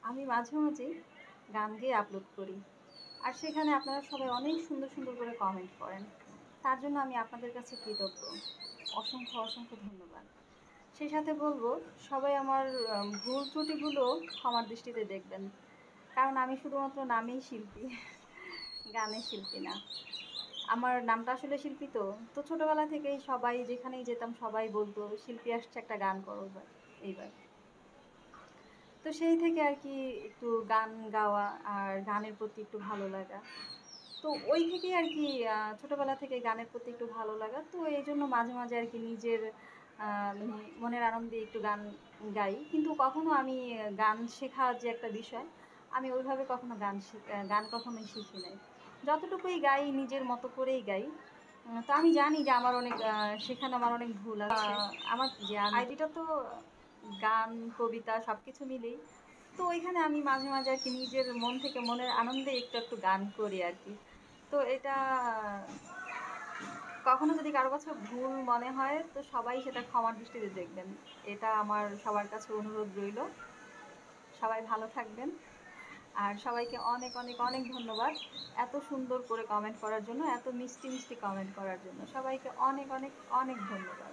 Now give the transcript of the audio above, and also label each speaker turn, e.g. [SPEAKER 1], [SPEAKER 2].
[SPEAKER 1] আমি মাঝে মাঝেই গান গেয়ে আপলোড করি, আর সেখানে আপনারা সবাই অনেক সুন্দর সুন্দর করে কমেন্ট করেন। তার জন্য আমি আপনাদের কাছে কৃতজ্ঞ। অসংখ্য অসংখ্য ধন্যবাদ। সেই সাথে বলবো, সবাই আমার ভুল ত্রুটিগুলো ক্ষমার দৃষ্টিতে দেখবেন, কারণ আমি শুধুমাত্র নামেই শিল্পী, গানের শিল্পী না। আমার নামটা আসলে শিল্পী। তো তো ছোটবেলা থেকেই সবাই যেখানেই যেতাম সবাই বলতো শিল্পী আসছে, একটা গান করো এবার। এইবার তো সেই থেকে আর কি একটু গান গাওয়া আর গানের প্রতি একটু ভালো লাগা। তো ওই থেকেই আর কি ছোটবেলা থেকে গানের প্রতি একটু ভালো লাগা। তো এই জন্য মাঝে মাঝে আর কি নিজের মানে মনের আনন্দে একটু গান গাই, কিন্তু কখনো আমি গান শেখা যে একটা বিষয়, আমি ওইভাবে কখনো গান কখনোই শিখি নাই। যতটুকুই গাই নিজের মতো করেই গাই। তো আমি জানি যে আমার অনেক সেখানে আমার অনেক ভুল আছে। আমার যে আইডিটা তো গান, কবিতা সব কিছু মিলেই। তো ওইখানে আমি মাঝে মাঝে আর কি নিজের মন থেকে মনের আনন্দে একটু একটু গান করি আর কি। তো এটা কখনো যদি কারো কাছে ভুল মনে হয়, তো সবাই সেটা ক্ষমার দৃষ্টিতে দেখবেন। এটা আমার সবার কাছে অনুরোধ রইল। সবাই ভালো থাকবেন। আর সবাইকে অনেক অনেক অনেক ধন্যবাদ এত সুন্দর করে কমেন্ট করার জন্য, এত মিষ্টি মিষ্টি কমেন্ট করার জন্য। সবাইকে অনেক অনেক অনেক ধন্যবাদ।